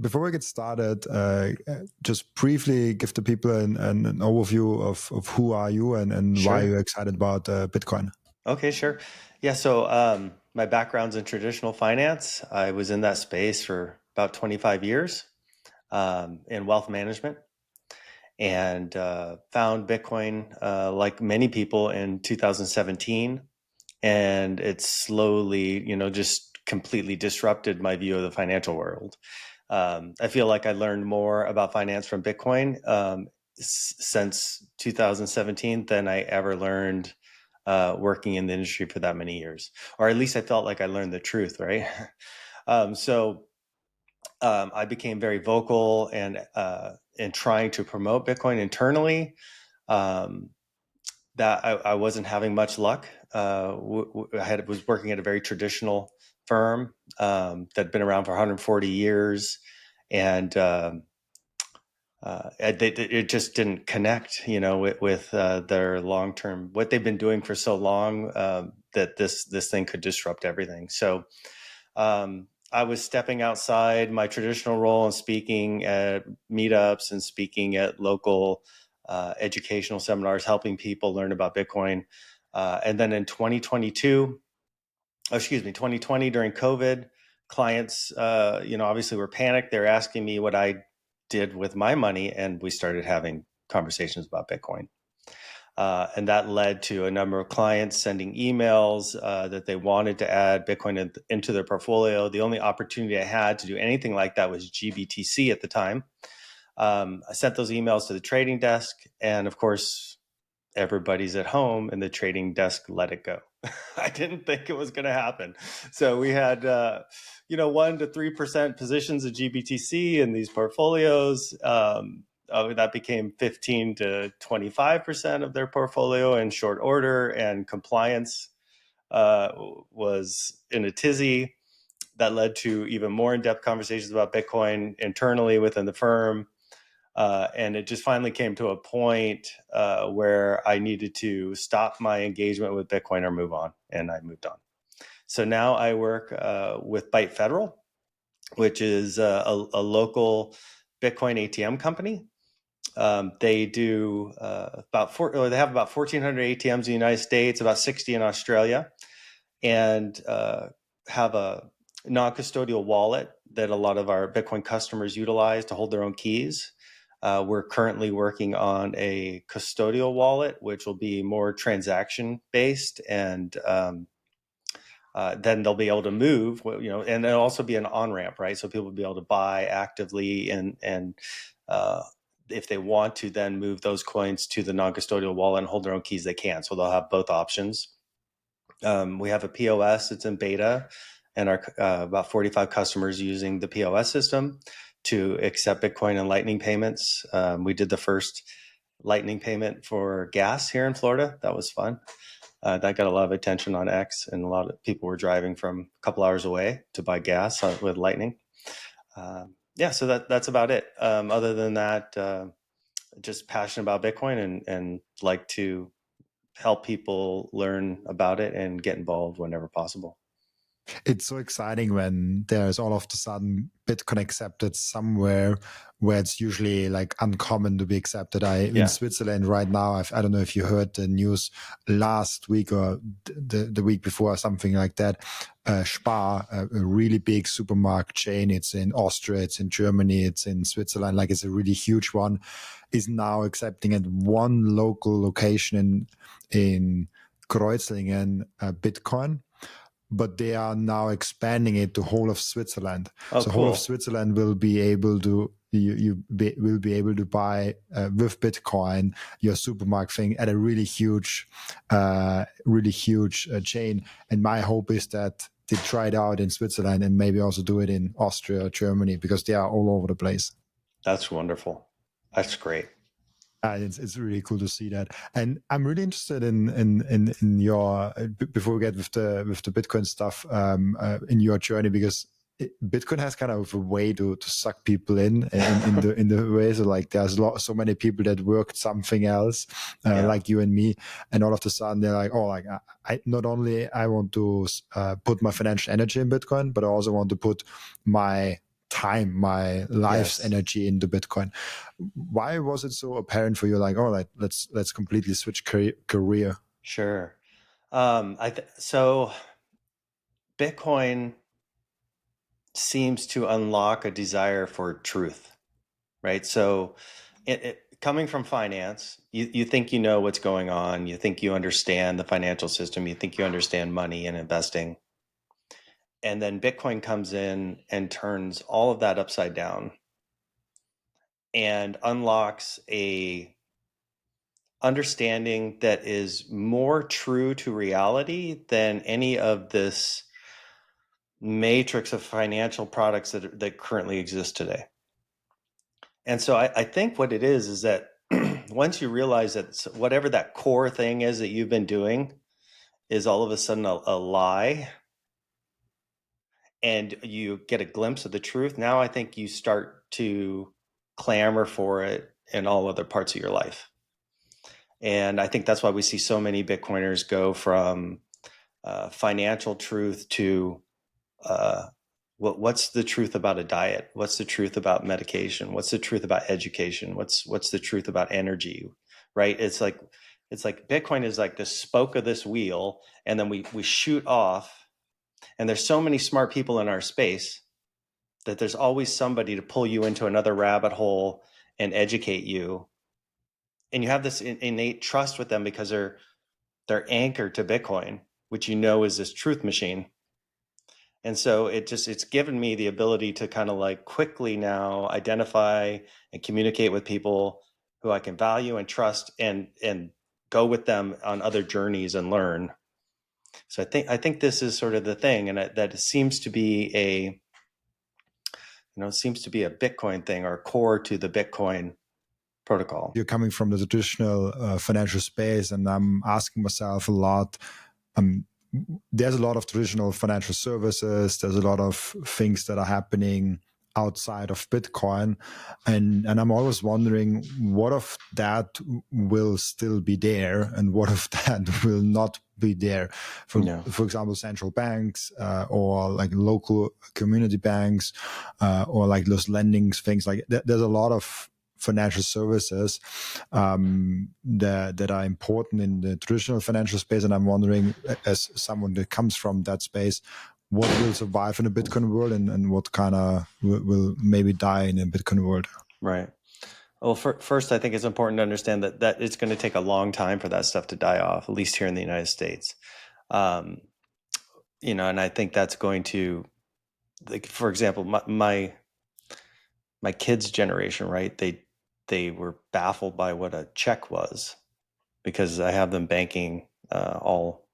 before we get started, just briefly give the people an overview of who are you and Sure. why you're excited about Bitcoin. Okay, sure. Yeah, so my background's in traditional finance. I was in that space for about 25 years in wealth management, and found Bitcoin like many people in 2017. And it slowly, just completely disrupted my view of the financial world. I feel like I learned more about finance from Bitcoin since 2017 than I ever learned working in the industry for that many years, or at least I felt like I learned the truth, right? So I became very vocal and in trying to promote Bitcoin internally. That I wasn't having much luck. I was working at a very traditional firm that'd been around for 140 years, and it just didn't connect, with their long term, what they've been doing for so long, that this thing could disrupt everything. So I was stepping outside my traditional role and speaking at meetups and speaking at local educational seminars, helping people learn about Bitcoin. And then in 2020 during COVID, clients, obviously were panicked. They're asking me what I did with my money, and we started having conversations about Bitcoin. And that led to a number of clients sending emails that they wanted to add Bitcoin into their portfolio. The only opportunity I had to do anything like that was GBTC at the time. I sent those emails to the trading desk, and of course, everybody's at home, and the trading desk let it go. I didn't think it was going to happen. So we had, 1 to 3% positions of GBTC in these portfolios. That became 15 to 25% of their portfolio in short order, and compliance was in a tizzy. That led to even more in-depth conversations about Bitcoin internally within the firm. And it just finally came to a point where I needed to stop my engagement with Bitcoin or move on, and I moved on. So now I work with Byte Federal, which is a local Bitcoin ATM company. They do they have about 1,400 ATMs in the United States, about 60 in Australia, and have a non-custodial wallet that a lot of our Bitcoin customers utilize to hold their own keys. We're currently working on a custodial wallet, which will be more transaction based, and then they'll be able to move, and there'll also be an on-ramp, right? So people will be able to buy actively, and if they want to then move those coins to the non-custodial wallet and hold their own keys, they can. So they'll have both options. We have a POS that's in beta, and our about 45 customers using the POS system to accept Bitcoin and Lightning payments. We did the first Lightning payment for gas here in Florida. That was fun. That got a lot of attention on X, and a lot of people were driving from a couple hours away to buy gas with Lightning. So that's about it. Other than that, just passionate about Bitcoin and like to help people learn about it and get involved whenever possible. It's so exciting when there's all of a sudden Bitcoin accepted somewhere where it's usually like uncommon to be accepted. In Switzerland right now, I don't know if you heard the news last week or the week before or something like that. Spar, a really big supermarket chain. It's in Austria, it's in Germany, it's in Switzerland. Like, it's a really huge one. Is now accepting at one local location in Kreuzlingen Bitcoin. But they are now expanding it to whole of Switzerland. So cool. Whole of Switzerland will be able to will be able to buy with Bitcoin your supermarket thing at a really huge chain. And my hope is that they try it out in Switzerland and maybe also do it in Austria or Germany, because they are all over the place. That's wonderful. That's great. It's really cool to see that, and I'm really interested in your, before we get with the Bitcoin stuff, in your journey, because Bitcoin has kind of a way to suck people in the way. So like, there's so many people that worked something else, like you and me, and all of a sudden they're like, oh, like I not only I want to put my financial energy in Bitcoin, but I also want to put my time, my life's Yes. energy into Bitcoin. Why was it so apparent for you? Like, oh, like let's completely switch career. Sure. So Bitcoin seems to unlock a desire for truth, right? So coming from finance, you think you know what's going on. You think you understand the financial system. You think you understand money and investing. And then Bitcoin comes in and turns all of that upside down and unlocks a understanding that is more true to reality than any of this matrix of financial products that currently exist today. And so I think what it is that once you realize that whatever that core thing is that you've been doing is all of a sudden a lie, and you get a glimpse of the truth, now I think you start to clamor for it in all other parts of your life. And I think that's why we see so many Bitcoiners go from financial truth to what's the truth about a diet? What's the truth about medication? What's the truth about education? What's the truth about energy? Right? It's like Bitcoin is like the spoke of this wheel, and then we shoot off. And there's so many smart people in our space that there's always somebody to pull you into another rabbit hole and educate you. And you have this innate trust with them because they're anchored to Bitcoin, which you know is this truth machine. And so it's given me the ability to kind of like quickly now identify and communicate with people who I can value and trust, and go with them on other journeys and learn. So I think this is sort of the thing, and that it seems to be a Bitcoin thing, or core to the Bitcoin protocol. You're coming from the traditional financial space, and I'm asking myself a lot. There's a lot of traditional financial services. There's a lot of things that are happening outside of Bitcoin, and I'm always wondering what of that will still be there and what of that will not be there. For example, central banks or like local community banks or like those lending things. Like there's a lot of financial services that are important in the traditional financial space, and I'm wondering, as someone that comes from that space, what will survive in a Bitcoin world, and what kind of will maybe die in a Bitcoin world. Right. Well, first, I think it's important to understand that it's going to take a long time for that stuff to die off, at least here in the United States. And I think that's going to, like, for example, my kids' generation, right? They were baffled by what a check was, because I have them banking all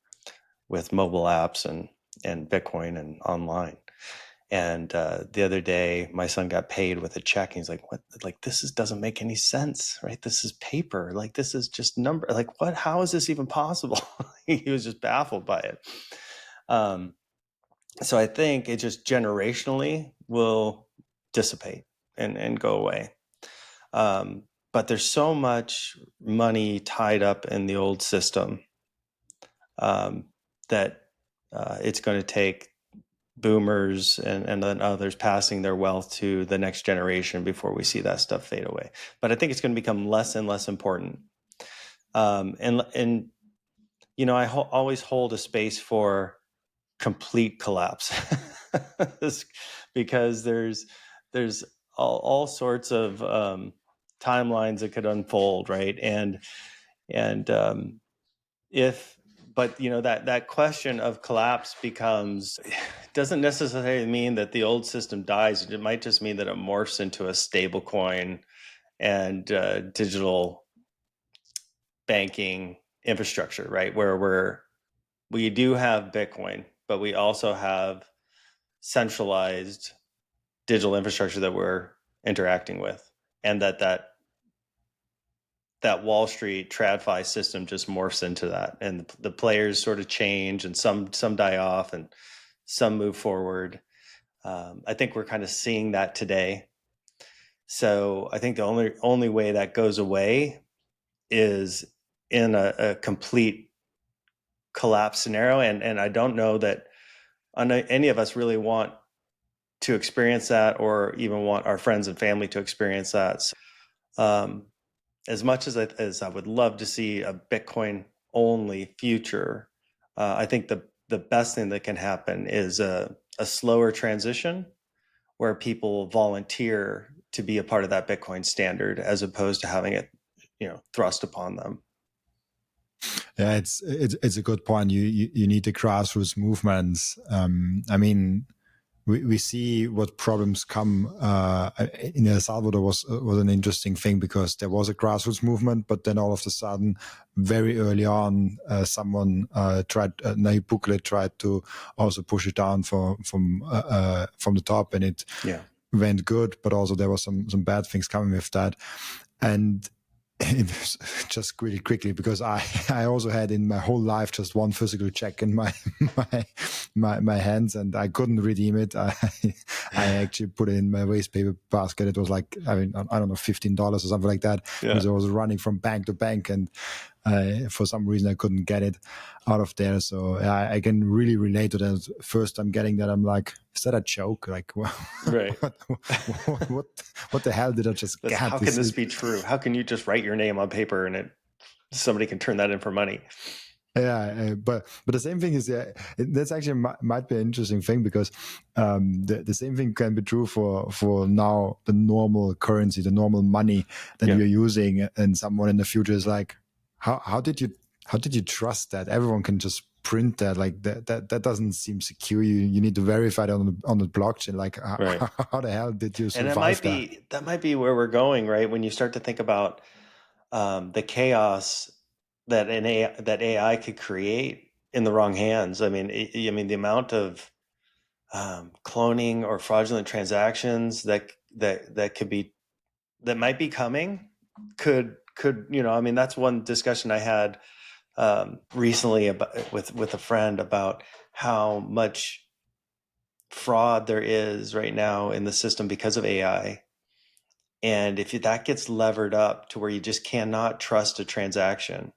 with mobile apps and Bitcoin and online. And the other day, my son got paid with a check, and he's like, "What? Like, doesn't make any sense, right? This is paper. Like, this is just number. Like, what? How is this even possible?" He was just baffled by it. So I think it just generationally will dissipate and go away. But there's so much money tied up in the old system that it's going to take boomers and then others passing their wealth to the next generation before we see that stuff fade away. But I think it's going to become less and less important. And I always hold a space for complete collapse because there's all sorts of timelines that could unfold, right? And if but that question of collapse doesn't necessarily mean that the old system dies. It might just mean that it morphs into a stable coin and digital banking infrastructure, right? Where we do have Bitcoin, but we also have centralized digital infrastructure that we're interacting with, and that Wall Street TradFi system just morphs into that, and the players sort of change, and some die off and some move forward. I think we're kind of seeing that today. So I think the only way that goes away is in a complete collapse scenario, and I don't know that any of us really want to experience that, or even want our friends and family to experience that. So, as much as I would love to see a Bitcoin only future, I think the best thing that can happen is a slower transition where people volunteer to be a part of that Bitcoin standard, as opposed to having it, thrust upon them. Yeah, it's a good point. You need the grassroots movements. I mean, we see what problems come. In El Salvador was an interesting thing, because there was a grassroots movement, but then all of a sudden, very early on, someone tried, Nayib Bukele tried to also push it down from the top, and it went good, but also there was some bad things coming with that. And just really quickly, because I also had in my whole life just one physical check in my hands, and I couldn't redeem it. I actually put it in my waste paper basket. It was like, I don't know, $15 or something like that, because I was running from bank to bank, and for some reason I couldn't get it out of there. So I can really relate to that. First I'm getting that, I'm like, is that a joke? Like, right. what the hell did I just get? How can this be true? How can you just write your name on paper and somebody can turn that in for money? Yeah, but the same thing is, that's actually might be an interesting thing, because the same thing can be true for now, the normal currency, the normal money that you're using, and someone in the future is like, how did you trust that everyone can just print that? Like that doesn't seem secure. You need to verify it on the blockchain. Like, how the hell did you survive that? That might be where we're going, right? When you start to think about the chaos that AI could create in the wrong hands. I mean, the amount of cloning or fraudulent transactions that might be coming could that's one discussion I had recently with a friend about how much fraud there is right now in the system because of AI. And if that gets levered up to where you just cannot trust a transaction,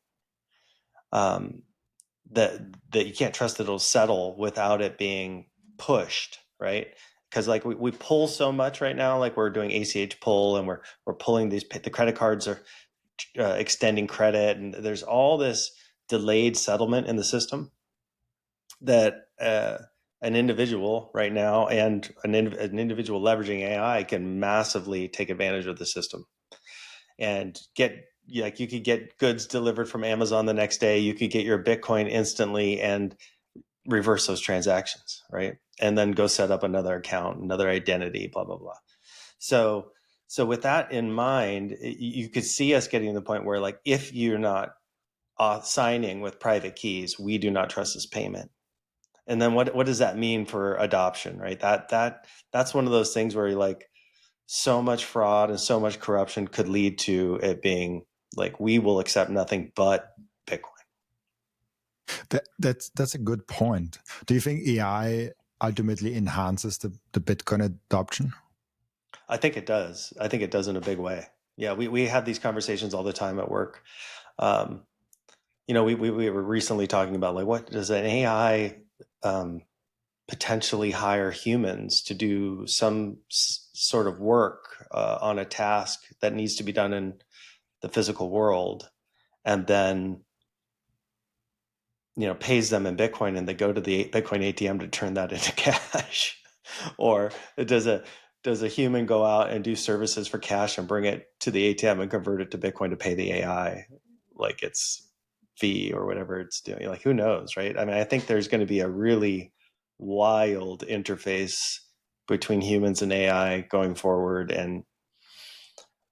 that you can't trust that it'll settle without it being pushed, right? Because like we pull so much right now, like we're doing ACH pull, and we're pulling the credit cards are extending credit, and there's all this delayed settlement in the system that an individual right now and an individual leveraging AI can massively take advantage of the system and get, like, you could get goods delivered from Amazon the next day. You could get your Bitcoin instantly and reverse those transactions, right? And then go set up another account, another identity, blah, blah, blah. So with that in mind, you could see us getting to the point where, like, if you're not signing with private keys, we do not trust this payment. And then what does that mean for adoption, right? That's one of those things where you're like, so much fraud and so much corruption could lead to it being like, we will accept nothing but Bitcoin. That's a good point. Do you think AI ultimately enhances the Bitcoin adoption? I think it does. I think it does in a big way. Yeah, we have these conversations all the time at work. We were recently talking about, like, what does an AI potentially hire humans to do some sort of work on a task that needs to be done in the physical world, and then pays them in Bitcoin, and they go to the Bitcoin ATM to turn that into cash. Or does a human go out and do services for cash and bring it to the ATM and convert it to Bitcoin to pay the AI, like its fee or whatever it's doing? Like, who knows, right? I mean, I think there's going to be a really wild interface between humans and AI going forward, and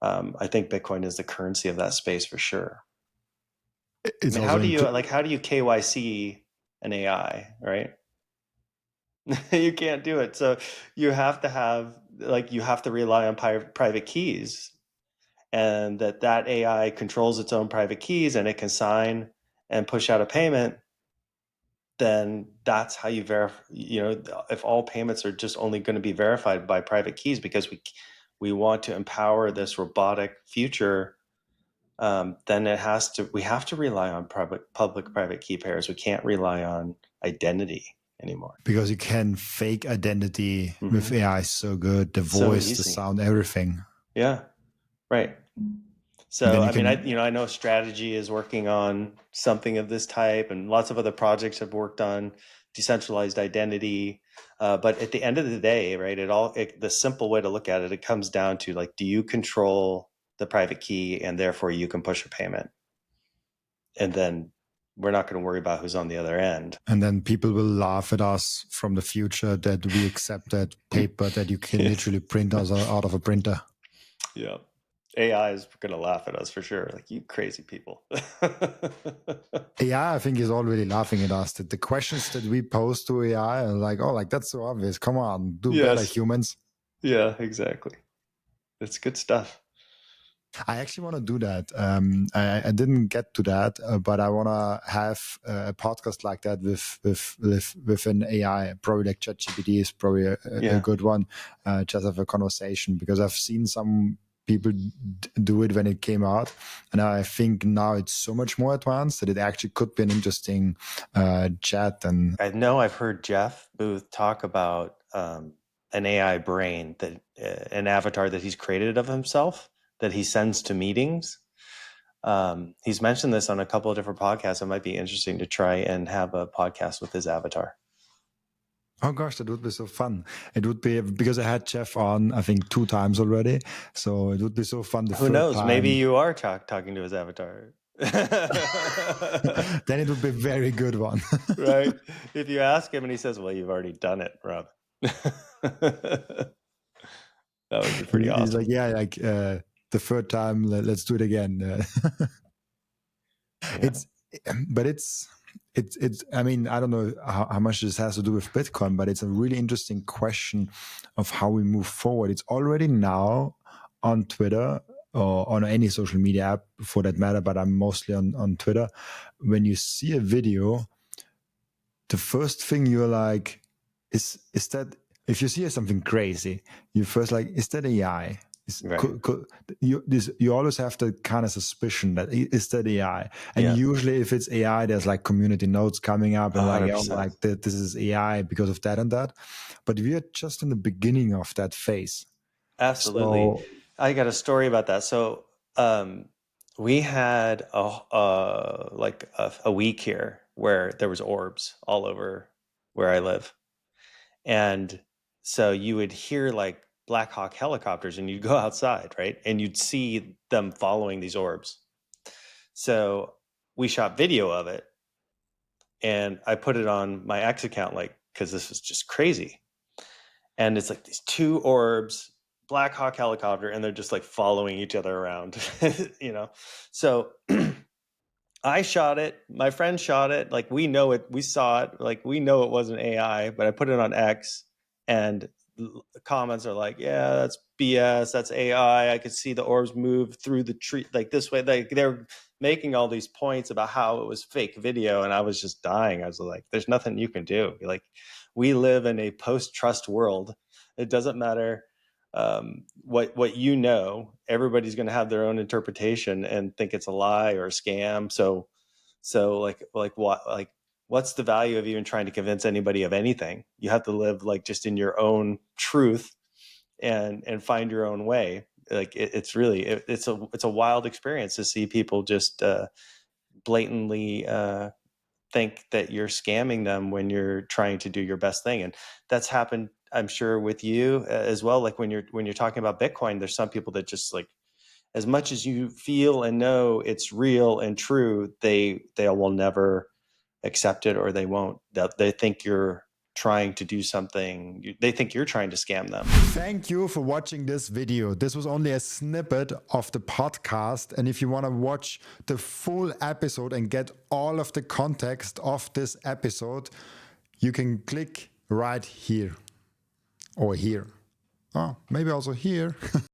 I think Bitcoin is the currency of that space for sure. It's how do you KYC an AI, right? You can't do it. So you have to rely on private keys, and that AI controls its own private keys, and it can sign and push out a payment. Then that's how you verify, if all payments are just only going to be verified by private keys, because we want to empower this robotic future, then we have to rely on public private key pairs. We can't rely on identity anymore. Because you can fake identity with AI so good, the voice, the sound, everything. Yeah, right. So, I mean, I know Strategy is working on something of this type, and lots of other projects have worked on decentralized identity. But at the end of the day, right, the simple way to look at it, it comes down to like, do you control the private key, and therefore you can push a payment? And then we're not going to worry about who's on the other end. And then people will laugh at us from the future that we accept that paper that you can literally print out of a printer. Yeah. AI is going to laugh at us for sure. Like, you crazy people. AI, I think, is already laughing at us. That the questions that we pose to AI are like, oh, like, that's so obvious. Come on, do better, humans. Yeah, exactly. It's good stuff. I actually want to do that. I didn't get to that, but I want to have a podcast like that with an AI. Probably like ChatGPT is probably a good one. Just have a conversation, because I've seen some people do it when it came out, and I think now it's so much more advanced that it actually could be an interesting chat. And I know I've heard Jeff Booth talk about an AI brain, that an avatar that he's created of himself that he sends to meetings. He's mentioned this on a couple of different podcasts. It might be interesting to try and have a podcast with his avatar. Oh gosh, that would be so fun. It would be, because I had Jeff on, I think 2 times already. So it would be so fun. Who knows? Maybe you are talking to his avatar. Then it would be a very good one. Right? If you ask him and he says, well, you've already done it, Rob. That would be pretty awesome. He's like, yeah, like the 3rd time, let's do it again. It's I mean, I don't know how much this has to do with Bitcoin, but it's a really interesting question of how we move forward. It's already now on Twitter or on any social media app for that matter, but I'm mostly on Twitter. When you see a video, the first thing you're like, is that, if you see something crazy, you first like, is that AI? You always have the kind of suspicion that, is that AI? And usually if it's AI, there's like community notes coming up and 100%. Like, oh, like this is AI because of that and that. But we are just in the beginning of that phase. Absolutely. So, I got a story about that. So we had a week here where there was orbs all over where I live. And so you would hear like Black Hawk helicopters, and you'd go outside, right? And you'd see them following these orbs. So we shot video of it, and I put it on my X account, like, because this was just crazy. And it's like these 2 orbs, Black Hawk helicopter, and they're just like following each other around, you know? So I shot it. My friend shot it. Like, we know it. We saw it. Like, we know it wasn't AI, but I put it on X, and comments are like, yeah, that's BS. That's AI. I could see the orbs move through the tree like this way. Like, they're making all these points about how it was fake video. And I was just dying. I was like, there's nothing you can do. Like, we live in a post-trust world. It doesn't matter what you know. Everybody's going to have their own interpretation and think it's a lie or a scam. So what's the value of even trying to convince anybody of anything? You have to live like just in your own truth and find your own way. Like, it's a wild experience to see people just blatantly think that you're scamming them when you're trying to do your best thing. And that's happened, I'm sure, with you as well. Like, when you're talking about Bitcoin, there's some people that just, like, as much as you feel and know it's real and true, they will never accept it, or they won't. They think you're trying to do something. They think you're trying to scam them. Thank you for watching this video. This was only a snippet of the podcast. And if you want to watch the full episode and get all of the context of this episode, you can click right here or here. Oh, maybe also here.